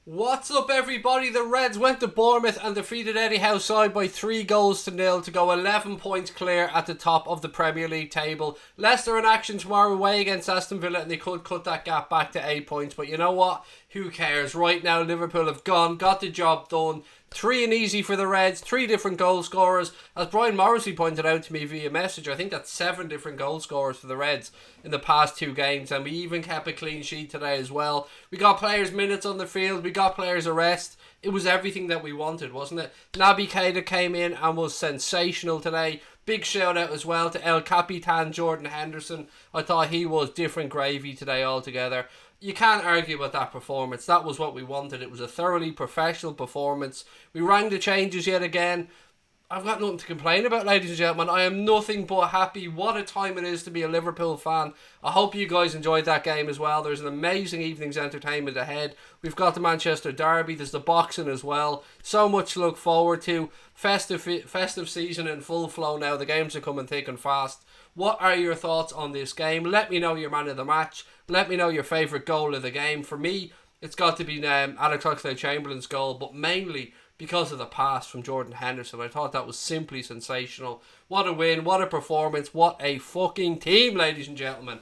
What's up, everybody? The Reds went to Bournemouth and defeated Eddie Howe side by 3-0 to go 11 points clear at the top of the Premier League table. Leicester in action tomorrow away against Aston Villa, and they could cut that gap back to 8 points. But you know what? Who cares? Right now, Liverpool have got the job done. 3 and easy for the Reds, 3 different goal scorers. As Brian Morrissey pointed out to me via message, I think that's 7 different goal scorers for the Reds in the past 2 games, and we even kept a clean sheet today as well. We got players' minutes on the field, we got players a rest. It was everything that we wanted, wasn't it? Naby Keita came in and was sensational today. Big shout out as well to El Capitan Jordan Henderson. I thought he was different gravy today altogether. You can't argue with that performance. That was what we wanted. It was a thoroughly professional performance. We rang the changes yet again. I've got nothing to complain about, ladies and gentlemen. I am nothing but happy. What a time it is to be a Liverpool fan. I hope you guys enjoyed that game as well. There's an amazing evening's entertainment ahead. We've got the Manchester Derby. There's the boxing as well. So much to look forward to. Festive season in full flow now. The games are coming thick and fast. What are your thoughts on this game? Let me know your man of the match. Let me know your favourite goal of the game. For me, it's got to be Alex Oxlade-Chamberlain's goal, but mainly because of the pass from Jordan Henderson. I thought that was simply sensational. What a win, what a performance, what a fucking team, ladies and gentlemen.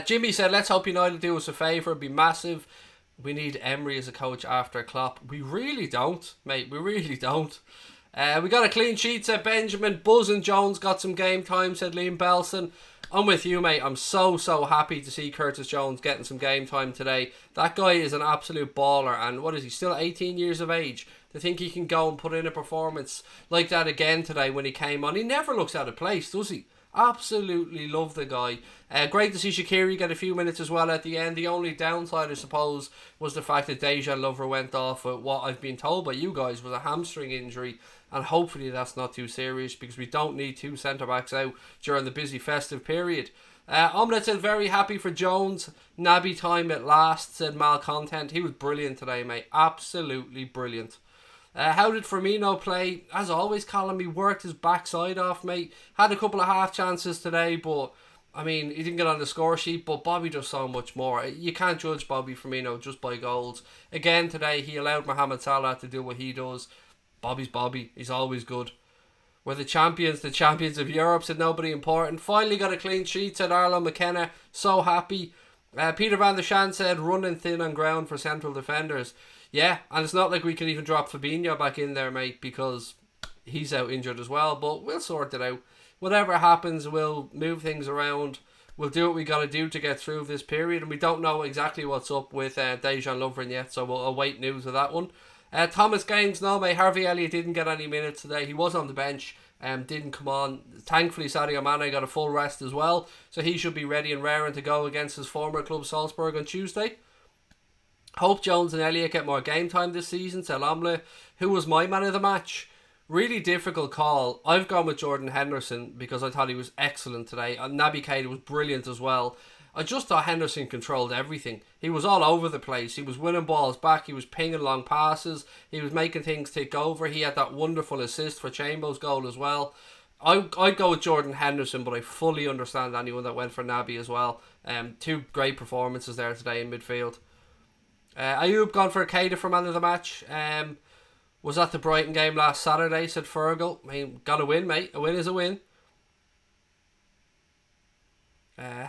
Jimmy said, let's hope United do us a favour. It'd be massive. We need Emery as a coach after Klopp. We really don't, mate. We really don't. We got a clean sheet, said Benjamin. Buzz and Jones got some game time, said Liam Belson. I'm with you, mate. I'm so happy to see Curtis Jones getting some game time today. That guy is an absolute baller, and what is he, still 18 years of age? To think he can go and put in a performance like that again today when he came on. He never looks out of place, does he? Absolutely love the guy. Great to see Shaqiri get a few minutes as well at the end. The only downside, I suppose, was the fact that Dejan Lovren went off with what I've been told by you guys was a hamstring injury, and hopefully that's not too serious because we don't need 2 centre-backs out during the busy festive period. Omelette said very happy for Jones. Naby time at last, said Malcontent. He was brilliant today, mate. Absolutely brilliant. How did Firmino play? As always, Colin, he worked his backside off, mate. Had a couple of half chances today, but I mean, he didn't get on the score sheet, but Bobby does so much more. You can't judge Bobby Firmino just by goals. Again today, he allowed Mohamed Salah to do what he does. Bobby's Bobby. He's always good. We're the champions of Europe, said nobody important. Finally got a clean sheet, said Arlo McKenna. So happy. Peter Van der Shan said, running thin on ground for central defenders. Yeah, and it's not like we can even drop Fabinho back in there, mate, because he's out injured as well, but we'll sort it out. Whatever happens, we'll move things around. We'll do what we got to do to get through this period, and we don't know exactly what's up with Dejan Lovren yet, so we'll await news of that one. Thomas Gaines, no, mate. Harvey Elliott didn't get any minutes today. He was on the bench, didn't come on. Thankfully, Sadio Mane got a full rest as well, so he should be ready and raring to go against his former club Salzburg on Tuesday. Hope Jones and Elliott get more game time this season, said Omle. Who was my man of the match? Really difficult call. I've gone with Jordan Henderson because I thought he was excellent today, and Naby Keita was brilliant as well. I just thought Henderson controlled everything. He was all over the place. He was winning balls back. He was pinging long passes. He was making things tick over. He had that wonderful assist for Chamber's goal as well. I'd go with Jordan Henderson, but I fully understand anyone that went for Naby as well. 2 great performances there today in midfield. Ayub gone for Keita for man of the match. Was at the Brighton game last Saturday, said Fergal. I mean, got a win, mate. A win is a win.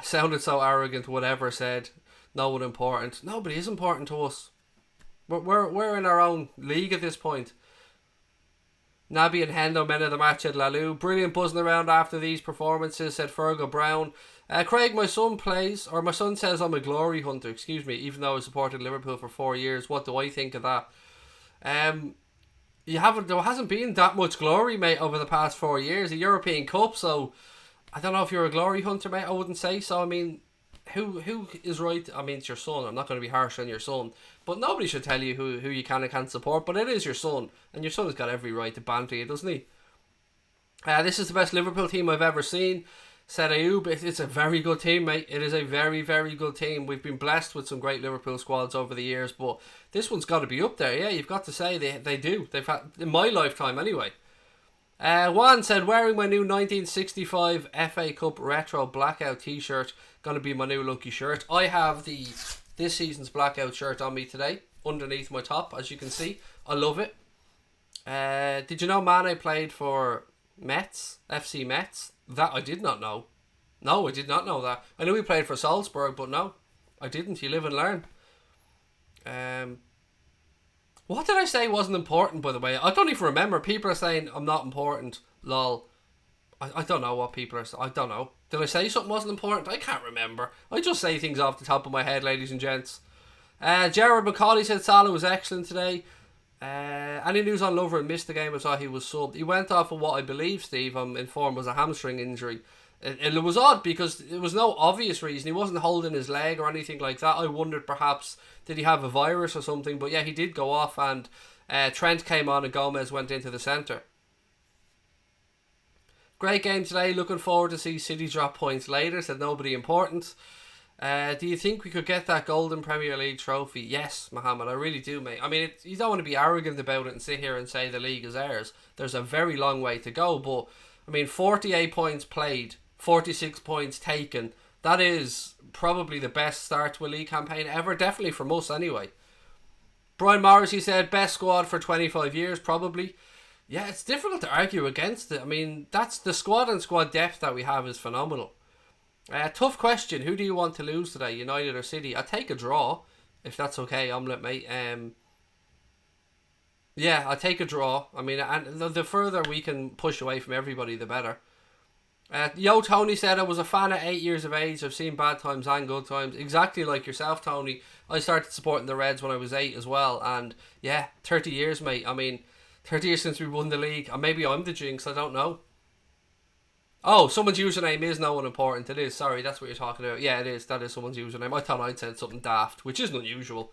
Sounded so arrogant, whatever, said no one important. Nobody is important to us. We're in our own league at this point. Naby and Hendo, men of the match at Lalou. Brilliant buzzing around after these performances, said Fergal Brown. Craig, my son says I'm a glory hunter, even though I supported Liverpool for 4 years. What do I think of that? There hasn't been that much glory, mate, over the past 4 years. A European Cup, so I don't know if you're a glory hunter, mate. I wouldn't say so. I mean, who is right? I mean, it's your son. I'm not going to be harsh on your son, but nobody should tell you who you can and can't support. But it is your son, and your son has got every right to banter you, doesn't he? This is the best Liverpool team I've ever seen, said Ayub. It's a very good team, mate. It is a very, very good team. We've been blessed with some great Liverpool squads over the years, but this one's got to be up there. Yeah, you've got to say they do. They've had, in my lifetime anyway. Juan said, wearing my new 1965 FA Cup Retro Blackout t-shirt. Gonna be my new lucky shirt. I have the this season's blackout shirt on me today, underneath my top, as you can see. I love it. Did you know Mane played for Metz, FC Metz? That I did not know. No, I did not know that. I knew he played for Salzburg, but no, I didn't. You live and learn. What did I say wasn't important, by the way? I don't even remember. People are saying I'm not important. Lol. I don't know what people are saying. I don't know. Did I say something wasn't important? I can't remember. I just say things off the top of my head, ladies and gents. Gerard McCauley said Salah was excellent today. Any news on Lovren? Missed the game. I saw he was subbed. He went off of what I believe, Steve, I'm informed, was a hamstring injury. It was odd because there was no obvious reason. He wasn't holding his leg or anything like that. I wondered perhaps did he have a virus or something. But yeah, he did go off, and Trent came on and Gomez went into the centre. Great game today. Looking forward to see City drop points later. Said nobody important. Do you think we could get that golden Premier League trophy? Yes, Mohammed, I really do, mate. I mean, you don't want to be arrogant about it and sit here and say the league is ours. There's a very long way to go, but I mean, 48 points played, 46 points taken. That is probably the best start to a league campaign ever, definitely from us anyway. Brian Morrissey said best squad for 25 years, probably. Yeah, it's difficult to argue against it. I mean, that's the squad and squad depth that we have is phenomenal. Tough question. Who do you want to lose today, United or City? I'll take a draw, if that's okay, Omelette, mate. Yeah, I'll take a draw. I mean, and the further we can push away from everybody, the better. Yo, Tony said I was a fan at 8 years of age. I've seen bad times and good times. Exactly like yourself, Tony. I started supporting the Reds when I was 8 as well. And yeah, 30 years, mate. I mean, 30 years since we won the league. And maybe I'm the jinx, I don't know. Oh, someone's username is no one important. It is. Sorry, that's what you're talking about. Yeah, it is. That is someone's username. I thought I'd said something daft, which isn't unusual.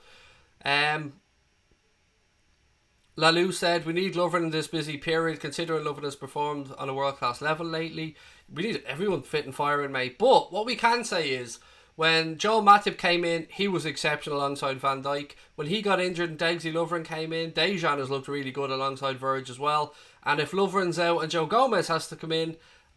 Lalou said, we need Lovren in this busy period, considering Lovren has performed on a world-class level lately. We need everyone fit and firing, mate. But what we can say is, when Joel Matip came in, he was exceptional alongside Van Dijk. When he got injured and Degsy Lovren came in, Dejan has looked really good alongside Verge as well. And if Lovren's out and Joe Gomez has to come in,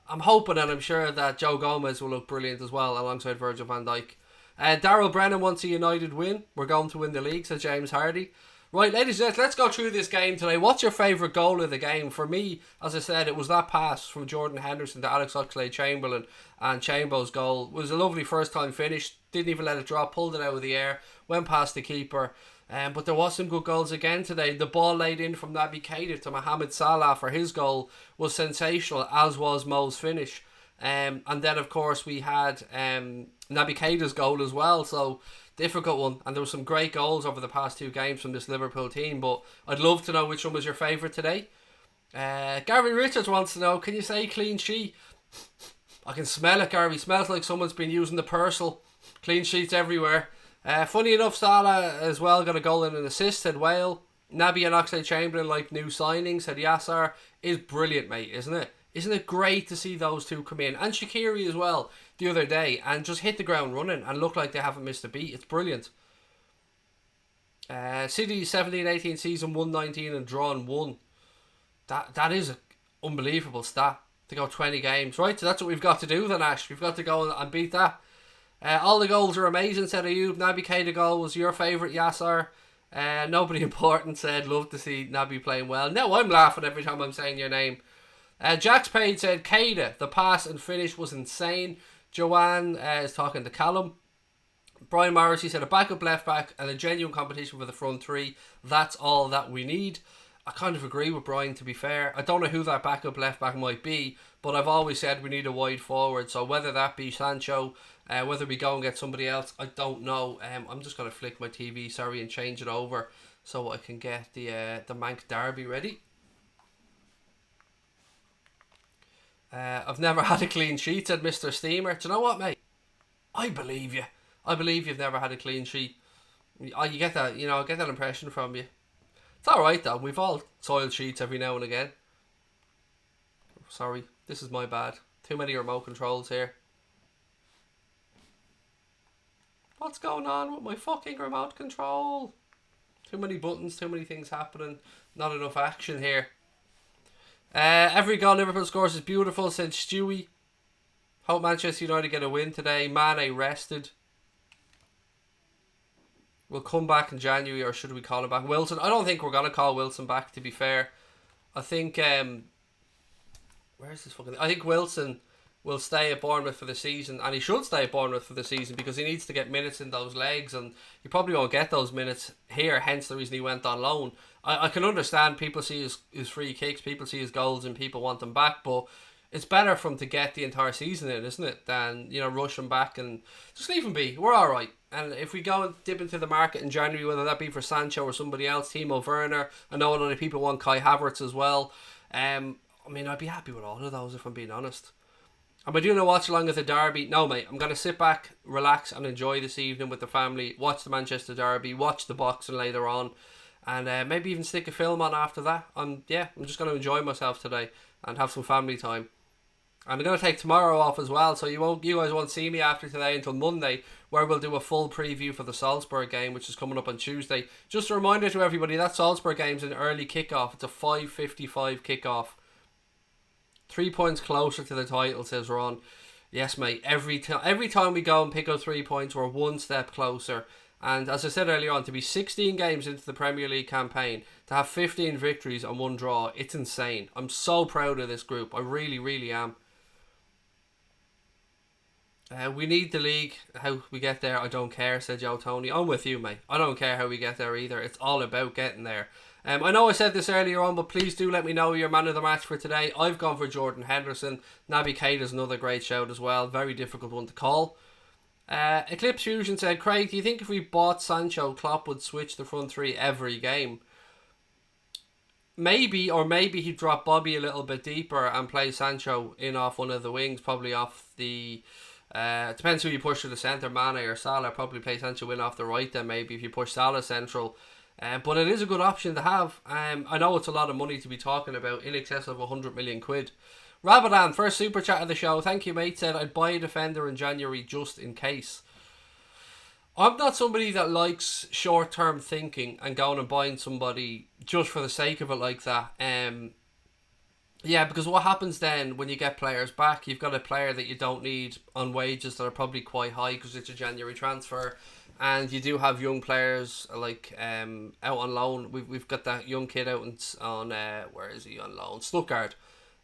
I'm hoping and I'm sure that Joe Gomez will look brilliant as well alongside Virgil van Dijk. Daryl Brennan wants a United win. We're going to win the league, said James Hardy. Right, ladies and gentlemen, let's go through this game today. What's your favourite goal of the game? For me, as I said, it was that pass from Jordan Henderson to Alex Oxlade-Chamberlain, and Chambo's goal was a lovely first time finish. Didn't even let it drop, pulled it out of the air, went past the keeper. But there was some good goals again today. The ball laid in from Naby Keita to Mohamed Salah for his goal was sensational, as was Mo's finish. And then, of course, we had Naby Keita's goal as well. So, difficult one. And there were some great goals over the past 2 games from this Liverpool team. But I'd love to know which one was your favourite today. Gary Richards wants to know, can you say clean sheet? I can smell it, Gary. Smells like someone's been using the Purcell. Clean sheets everywhere. Funny enough, Salah as well got a goal and an assist, said Whale. Naby and Oxlade-Chamberlain like new signings, said Yassar. Is brilliant, mate, isn't it? Isn't it great to see those two come in? And Shaqiri as well, the other day, and just hit the ground running and look like they haven't missed a beat. It's brilliant. City 17-18 season, 1-19 and drawn 1. That is an unbelievable stat to go 20 games. Right, so that's what we've got to do then, Ash. We've got to go and beat that. All the goals are amazing, said Ayub. Naby Keita goal was your favourite, Yassar. Nobody important said, love to see Naby playing well. No, I'm laughing every time I'm saying your name. Jax Page said, Keita, the pass and finish was insane. Joanne is talking to Callum. Brian Morrissey said, a backup left back and a genuine competition for the front 3. That's all that we need. I kind of agree with Brian, to be fair. I don't know who that backup left back might be, but I've always said we need a wide forward. So whether that be Sancho, whether we go and get somebody else, I don't know. I'm just going to flick my TV, sorry, and change it over so I can get the Manc Derby ready. I've never had a clean sheet, said Mr. Steamer. Do you know what, mate? I believe you. I believe you've never had a clean sheet. You get that, I get that impression from you. It's alright though, we've all soiled sheets every now and again. Sorry, this is my bad. Too many remote controls here. What's going on with my fucking remote control? Too many buttons, too many things happening. Not enough action here. Every goal Liverpool scores is beautiful, said Stewie. Hope Manchester United get a win today. Mane rested. will come back in January, or should we call him back? Wilson, I don't think we're going to call Wilson back, to be fair. I think, where's this fucking... I think Wilson will stay at Bournemouth for the season, and he should stay at Bournemouth for the season because he needs to get minutes in those legs, and he probably won't get those minutes here, hence the reason he went on loan. I can understand people see his free kicks, people see his goals, and people want him back, but it's better for him to get the entire season in, isn't it, than, rush him back and just leave him be. We're alright. And if we go and dip into the market in January, whether that be for Sancho or somebody else, Timo Werner, I know a lot of people want Kai Havertz as well. I'd be happy with all of those, if I'm being honest. Am I doing a watch along at the derby? No, mate. I'm going to sit back, relax, and enjoy this evening with the family. Watch the Manchester derby, watch the boxing later on, and maybe even stick a film on after that. I'm just going to enjoy myself today and have some family time. And I'm going to take tomorrow off as well, so you guys won't see me after today until Monday, where we'll do a full preview for the Salzburg game, which is coming up on Tuesday. Just a reminder to everybody, that Salzburg game's an early kickoff. It's a 5:55 kickoff. 3 points closer to the title, says Ron. Yes, mate. Every time we go and pick up 3 points, we're one step closer. And as I said earlier on, to be 16 games into the Premier League campaign, to have 15 victories and 1 draw, it's insane. I'm so proud of this group. I really, really am. We need the league. How we get there, I don't care, said Joe Tony. I'm with you, mate. I don't care how we get there either. It's all about getting there. I know I said this earlier on, but please do let me know your man of the match for today. I've gone for Jordan Henderson. Naby Keita's another great shout as well. Very difficult one to call. Eclipse Fusion said, Craig, do you think if we bought Sancho, Klopp would switch the front three every game? Maybe, or maybe he'd drop Bobby a little bit deeper and play Sancho in off one of the wings, probably off the... it depends who you push to the centre, Mane or Salah. Probably play Sancho in off the right then, maybe, if you push Salah central. But it is a good option to have. I know it's a lot of money to be talking about, in excess of 100 million quid. Rabadan, first super chat of the show. Thank you, mate. Said, I'd buy a defender in January just in case. I'm not somebody that likes short-term thinking and going and buying somebody just for the sake of it like that. Because what happens then when you get players back, you've got a player that you don't need on wages that are probably quite high because it's a January transfer. And you do have young players like out on loan. We've got that young kid out on where is he on loan? Stuttgart.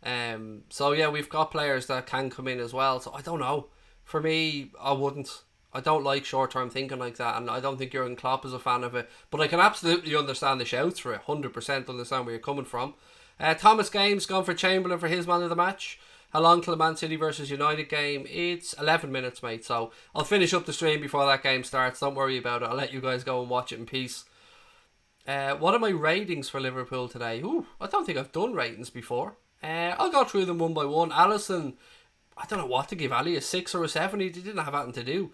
We've got players that can come in as well. So I don't know. For me, I wouldn't. I don't like short-term thinking like that, and I don't think Jurgen Klopp is a fan of it. But I can absolutely understand the shouts for it. 100% understand where you're coming from. Thomas Games gone for Chamberlain for his man of the match. How long till the Man City versus United game? It's 11 minutes, mate. So I'll finish up the stream before that game starts. Don't worry about it. I'll let you guys go and watch it in peace. What are my ratings for Liverpool today? Ooh, I don't think I've done ratings before. I'll go through them one by one. Alisson, I don't know what to give Ali, a 6 or a 7. He didn't have anything to do.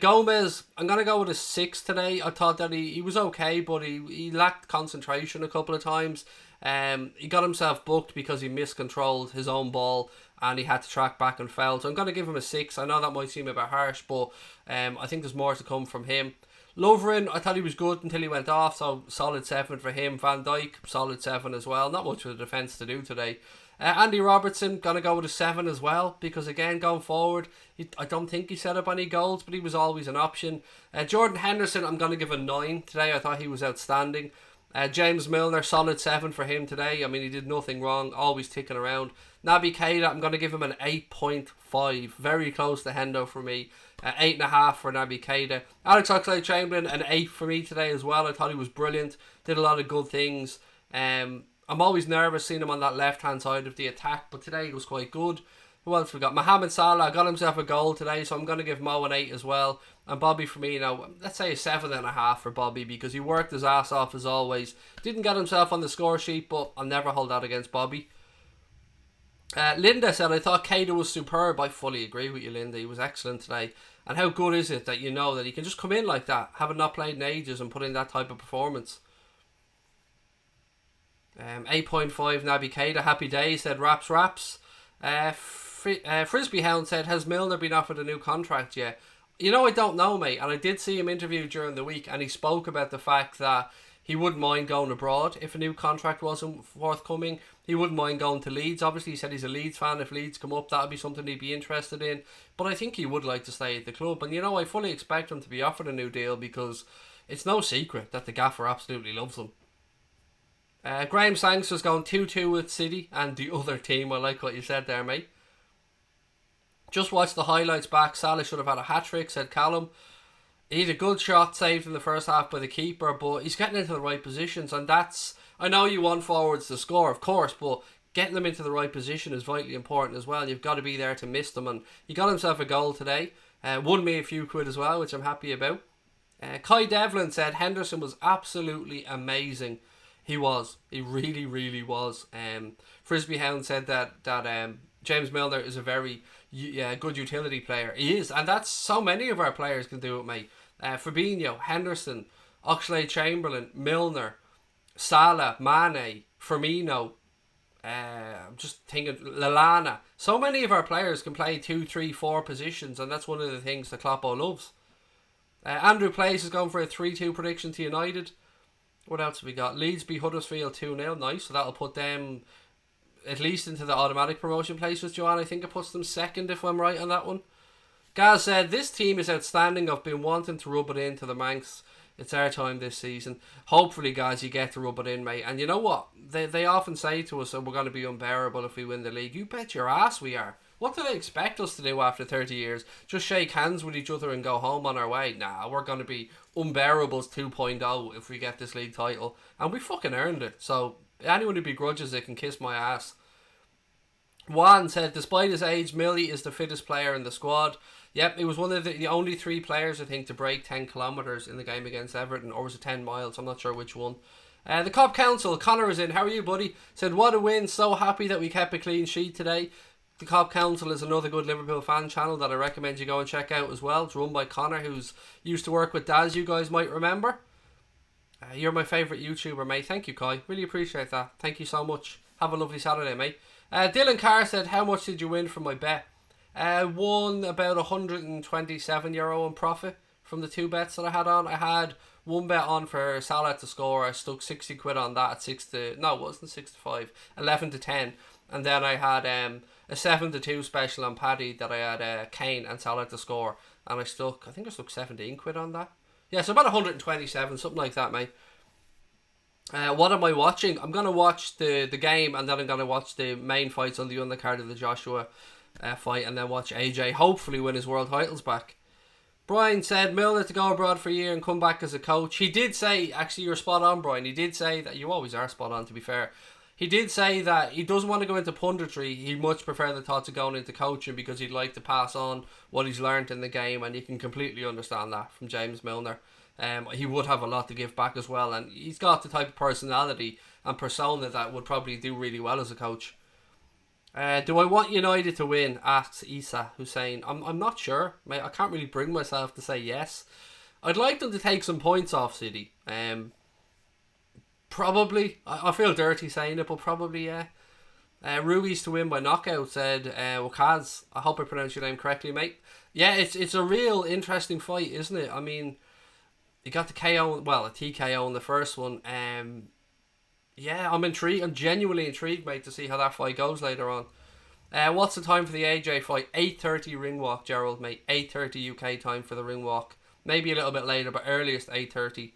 Gomez, I'm going to go with a 6 today. I thought that he was okay, but he lacked concentration a couple of times. He got himself booked because he miscontrolled his own ball and he had to track back and fell. So I'm going to give him a 6. I know that might seem a bit harsh, but I think there's more to come from him. Lovren, I thought he was good until he went off, so solid 7 for him. Van Dijk, solid 7 as well. Not much for the defence to do today. Andy Robertson, going to go with a 7 as well, because again, going forward, I don't think he set up any goals, but he was always an option. Jordan Henderson, I'm going to give a 9 today. I thought he was outstanding. James Milner, solid 7 for him today. I mean, he did nothing wrong, always ticking around. Naby Keita, I'm going to give him an 8.5. Very close to Hendo for me. 8.5 for Naby Keita. Alex Oxlade-Chamberlain, an 8 for me today as well. I thought he was brilliant. Did a lot of good things. I'm always nervous seeing him on that left-hand side of the attack, but today he was quite good. Who else we got? Mohamed Salah got himself a goal today, so I'm going to give Mo an 8 as well. And Bobby for me, let's say a 7.5 for Bobby, because he worked his ass off as always. Didn't get himself on the score sheet, but I'll never hold that against Bobby. Linda said, I thought Keita was superb. I fully agree with you, Linda. He was excellent today. And how good is it that you know that he can just come in like that, having not played in ages, and put in that type of performance. 8.5 Naby Keita. Happy days, said Raps. Frisbee Hound said, has Milner been offered a new contract yet? I don't know, mate. And I did see him interviewed during the week, and he spoke about the fact that he wouldn't mind going abroad if a new contract wasn't forthcoming. He wouldn't mind going to Leeds. Obviously, he said he's a Leeds fan. If Leeds come up, that would be something he'd be interested in. But I think he would like to stay at the club. And, I fully expect him to be offered a new deal, because it's no secret that the gaffer absolutely loves them. Graham Sangster's going 2-2 with City and the other team. I like what you said there, mate. Just watch the highlights back. Salah should have had a hat-trick, said Callum. He had a good shot saved in the first half by the keeper, but he's getting into the right positions, and that's... I know you want forwards to score, of course, but getting them into the right position is vitally important as well. You've got to be there to miss them, and he got himself a goal today. Won me a few quid as well, which I'm happy about. Kai Devlin said Henderson was absolutely amazing. He was. He really, really was. Frisbee Hound said that James Milner is a very good utility player. He is, and that's so many of our players can do it, mate. Fabinho, Henderson, Oxlade-Chamberlain, Milner, Salah, Mane, Firmino. I'm just thinking Lallana. So many of our players can play 2, 3, 4 positions, and that's one of the things that Kloppo loves. Andrew Place is going for a 3-2 prediction to United. What else have we got? Leeds beat Huddersfield 2-0. Nice. So that'll put them at least into the automatic promotion places, Joanne. I think it puts them second if I'm right on that one. Gaz said, this team is outstanding. I've been wanting to rub it into the Manx. It's our time this season. Hopefully, guys, you get to rub it in, mate. And you know what? They often say to us, oh, we're going to be unbearable if we win the league. You bet your ass we are. What do they expect us to do after 30 years? Just shake hands with each other and go home on our way? Nah, we're going to be Unbearables 2.0 if we get this league title. And we fucking earned it. So anyone who begrudges it can kiss my ass. Juan said, despite his age, Millie is the fittest player in the squad. Yep, he was one of the only 3 players, I think, to break 10 kilometres in the game against Everton. Or was it 10 miles? I'm not sure which one. The Cop Council, Connor is in. How are you, buddy? Said, what a win. So happy that we kept a clean sheet today. The Cop Council is another good Liverpool fan channel that I recommend you go and check out as well. It's run by Connor, who's used to work with Daz, you guys might remember. You're my favourite YouTuber, mate. Thank you, Kai. Really appreciate that. Thank you so much. Have a lovely Saturday, mate. Dylan Carr said, how much did you win from my bet? Won about €127 in profit from the 2 bets that I had on. I had one bet on for Salah to score. I stuck 60 quid on that at it wasn't 6 to 5, 11 to 10. And then I had a 7 to 2 special on Paddy that I had Kane and Salah to score, and I stuck 17 quid on that. Yeah, so about 127, something like that, mate. What am I watching? I'm going to watch the game, and then I'm going to watch the main fights on the undercard of the Joshua fight, and then watch AJ hopefully win his world titles back. Brian said Milner to go abroad for a year and come back as a coach. He did say, actually you're spot on, Brian, he did say that, you always are spot on to be fair. He did say that he doesn't want to go into punditry. He'd much prefer the thoughts of going into coaching because he'd like to pass on what he's learned in the game, and you can completely understand that from James Milner. He would have a lot to give back as well, and he's got the type of personality and persona that would probably do really well as a coach. Do I want United to win? Asks Isa Hussein. I'm not sure. I can't really bring myself to say yes. I'd like them to take some points off City. Probably. I feel dirty saying it, but probably, yeah. Ruiz to win by knockout, said Wakaz. I hope I pronounced your name correctly, mate. Yeah, it's a real interesting fight, isn't it? I mean, you got the KO, well, a TKO in the first one. Yeah, I'm intrigued. I'm genuinely intrigued, mate, to see how that fight goes later on. What's the time for the AJ fight? 8:30 ring walk, Gerald, mate. 8:30 UK time for the ring walk. Maybe a little bit later, but earliest 8:30.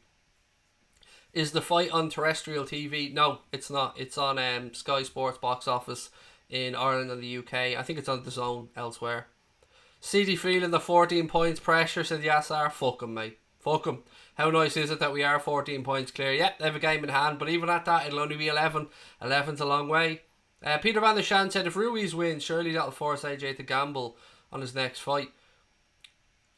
Is the fight on terrestrial TV? No, it's not. It's on Sky Sports box office in Ireland and the UK. I think it's on DAZN elsewhere. CD feeling the 14 points pressure, said Yassar. Fuck him, mate. Fuck him. How nice is it that we are 14 points clear? Yep, they have a game in hand, but even at that, it'll only be 11. 11's a long way. Peter Van der Shan said, if Ruiz wins, surely that'll force AJ to gamble on his next fight.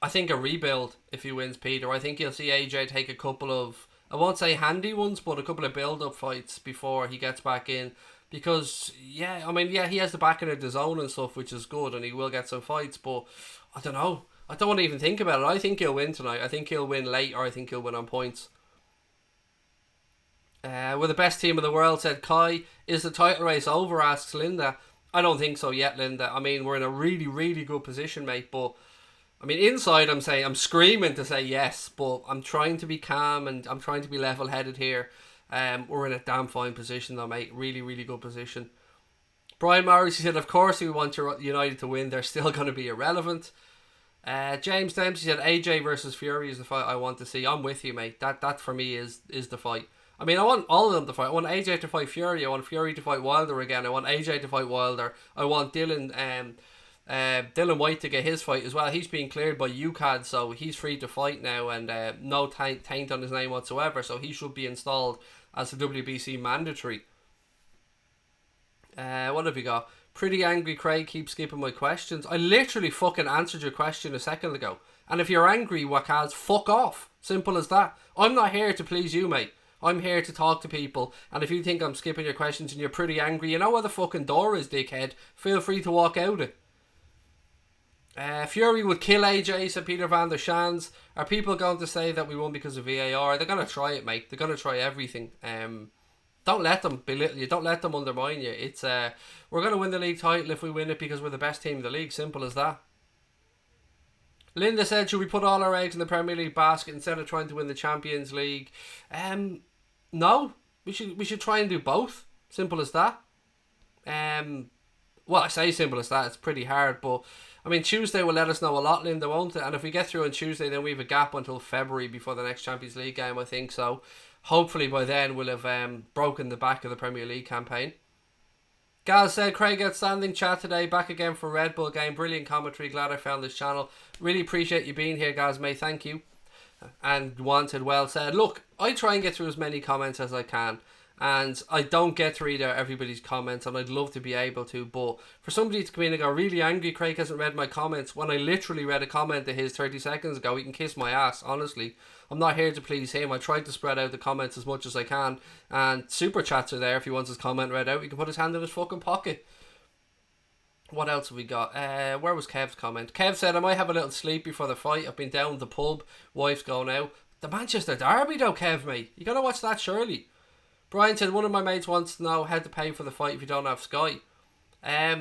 I think a rebuild if he wins, Peter. I think you'll see AJ take a couple of, I won't say handy ones, but a couple of build-up fights before he gets back in. Because, yeah, I mean, yeah, he has the backing of DAZN and stuff, which is good, and he will get some fights, but I don't know. I don't want to even think about it. I think he'll win tonight. I think he'll win late, or I think he'll win on points. We're the best team in the world, said Kai. Is the title race over, asks Linda. I don't think so yet, Linda. I mean, we're in a really, really good position, mate, but I mean, inside I'm screaming to say yes, but I'm trying to be calm and I'm trying to be level-headed here. We're in a damn fine position though, mate. Really, really good position. Brian Morris, he said, of course we want United to win. They're still going to be irrelevant. James Dempsey said AJ versus Fury is the fight I want to see. I'm with you, mate. That for me is the fight. I mean, I want all of them to fight. I want AJ to fight Fury. I want Fury to fight Wilder again. I want AJ to fight Wilder. I want Dylan White to get his fight as well. He's being cleared by UCAD, so he's free to fight now, and no taint on his name whatsoever, so he should be installed as a WBC mandatory. What have you got? Pretty angry Craig keeps skipping my questions. I literally fucking answered your question a second ago. And if you're angry, Wakaz, fuck off. Simple as that. I'm not here to please you, mate. I'm here to talk to people. And if you think I'm skipping your questions and you're pretty angry, you know where the fucking door is, dickhead. Feel free to walk out it. Fury would kill AJ, said Peter Van der Shans. Are people going to say that we won because of VAR? They're going to try it, mate. They're going to try everything. Don't let them belittle you. Don't let them undermine you. It's we're going to win the league title if we win it because we're the best team in the league. Simple as that. Linda said, should we put all our eggs in the Premier League basket instead of trying to win the Champions League? No. We should try and do both. Simple as that. Well, I say simple as that. It's pretty hard, but I mean, Tuesday will let us know a lot, Linda, won't it? And if we get through on Tuesday, then we have a gap until February before the next Champions League game, I think. So hopefully by then we'll have broken the back of the Premier League campaign. Gaz said, Craig, outstanding chat today. Back again for Red Bull game. Brilliant commentary. Glad I found this channel. Really appreciate you being here, Gaz, mate. Thank you. And Wanted well said, look, I try and get through as many comments as I can. And I don't get to read out everybody's comments, and I'd love to be able to, but for somebody to come in and go really angry Craig hasn't read my comments when I literally read a comment of his 30 seconds ago, he can kiss my ass, honestly. I'm not here to please him. I tried to spread out the comments as much as I can, and super chats are there if he wants his comment read out. He can put his hand in his fucking pocket. What else have we got? Where was Kev's comment? Kev said, I might have a little sleep before the fight. I've been down the pub. Wife's going out. The Manchester Derby though, Kev, mate. You gotta watch that, surely. Brian said, one of my mates wants to know how to pay for the fight if you don't have Sky.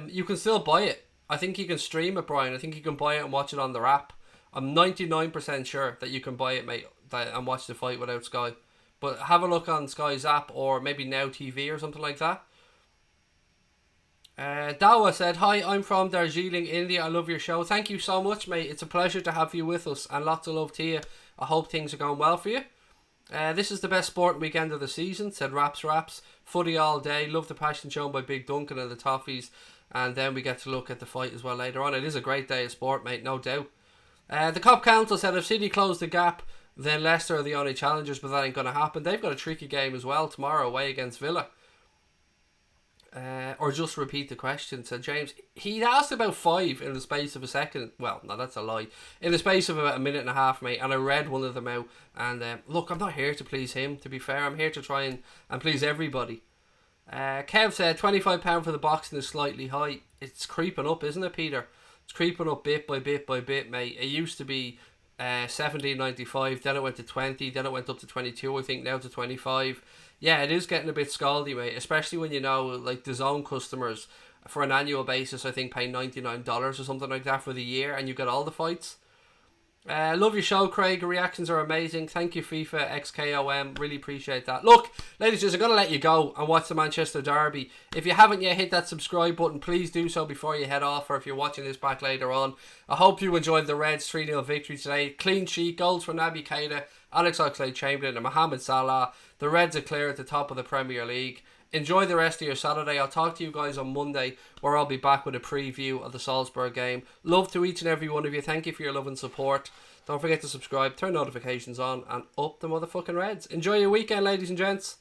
You can still buy it. I think you can stream it, Brian. I think you can buy it and watch it on their app. I'm 99% sure that you can buy it, mate, and watch the fight without Sky. But have a look on Sky's app or maybe Now TV or something like that. Dawa said, hi, I'm from Darjeeling, India. I love your show. Thank you so much, mate. It's a pleasure to have you with us, and lots of love to you. I hope things are going well for you. This is the best sporting weekend of the season, said Raps. Footy all day. Love the passion shown by Big Duncan and the Toffees. And then we get to look at the fight as well later on. It is a great day of sport, mate, no doubt. The Cop Council said if City close the gap, then Leicester are the only challengers, but that ain't going to happen. They've got a tricky game as well tomorrow away against Villa. Or just repeat the question, said James. He asked about 5 in the space of a second. Well, no, that's a lie. In the space of about a minute and a half, mate, and I read one of them out. And look, I'm not here to please him, to be fair. I'm here to try and please everybody. Kev said £25 for the boxing is slightly high. It's creeping up, isn't it, Peter? It's creeping up bit by bit, mate. It used to be $17.95, then it went to 20, then it went up to 22, I think, now to 25. Yeah, it is getting a bit scaldy, mate, especially when you know, like, the Zone customers for an annual basis, I think, pay $99 or something like that for the year, and you get all the fights. Love your show, Craig. Your reactions are amazing. Thank you, FIFA XKOM. Really appreciate that. Look, ladies and gentlemen, I'm going to let you go and watch the Manchester Derby. If you haven't yet hit that subscribe button, please do so before you head off, or if you're watching this back later on. I hope you enjoyed the Reds 3-0 victory today. Clean sheet, goals from Naby Keita, Alex Oxlade-Chamberlain and Mohamed Salah. The Reds are clear at the top of the Premier League. Enjoy the rest of your Saturday. I'll talk to you guys on Monday, where I'll be back with a preview of the Salzburg game. Love to each and every one of you. Thank you for your love and support. Don't forget to subscribe, turn notifications on, and up the motherfucking Reds. Enjoy your weekend, ladies and gents.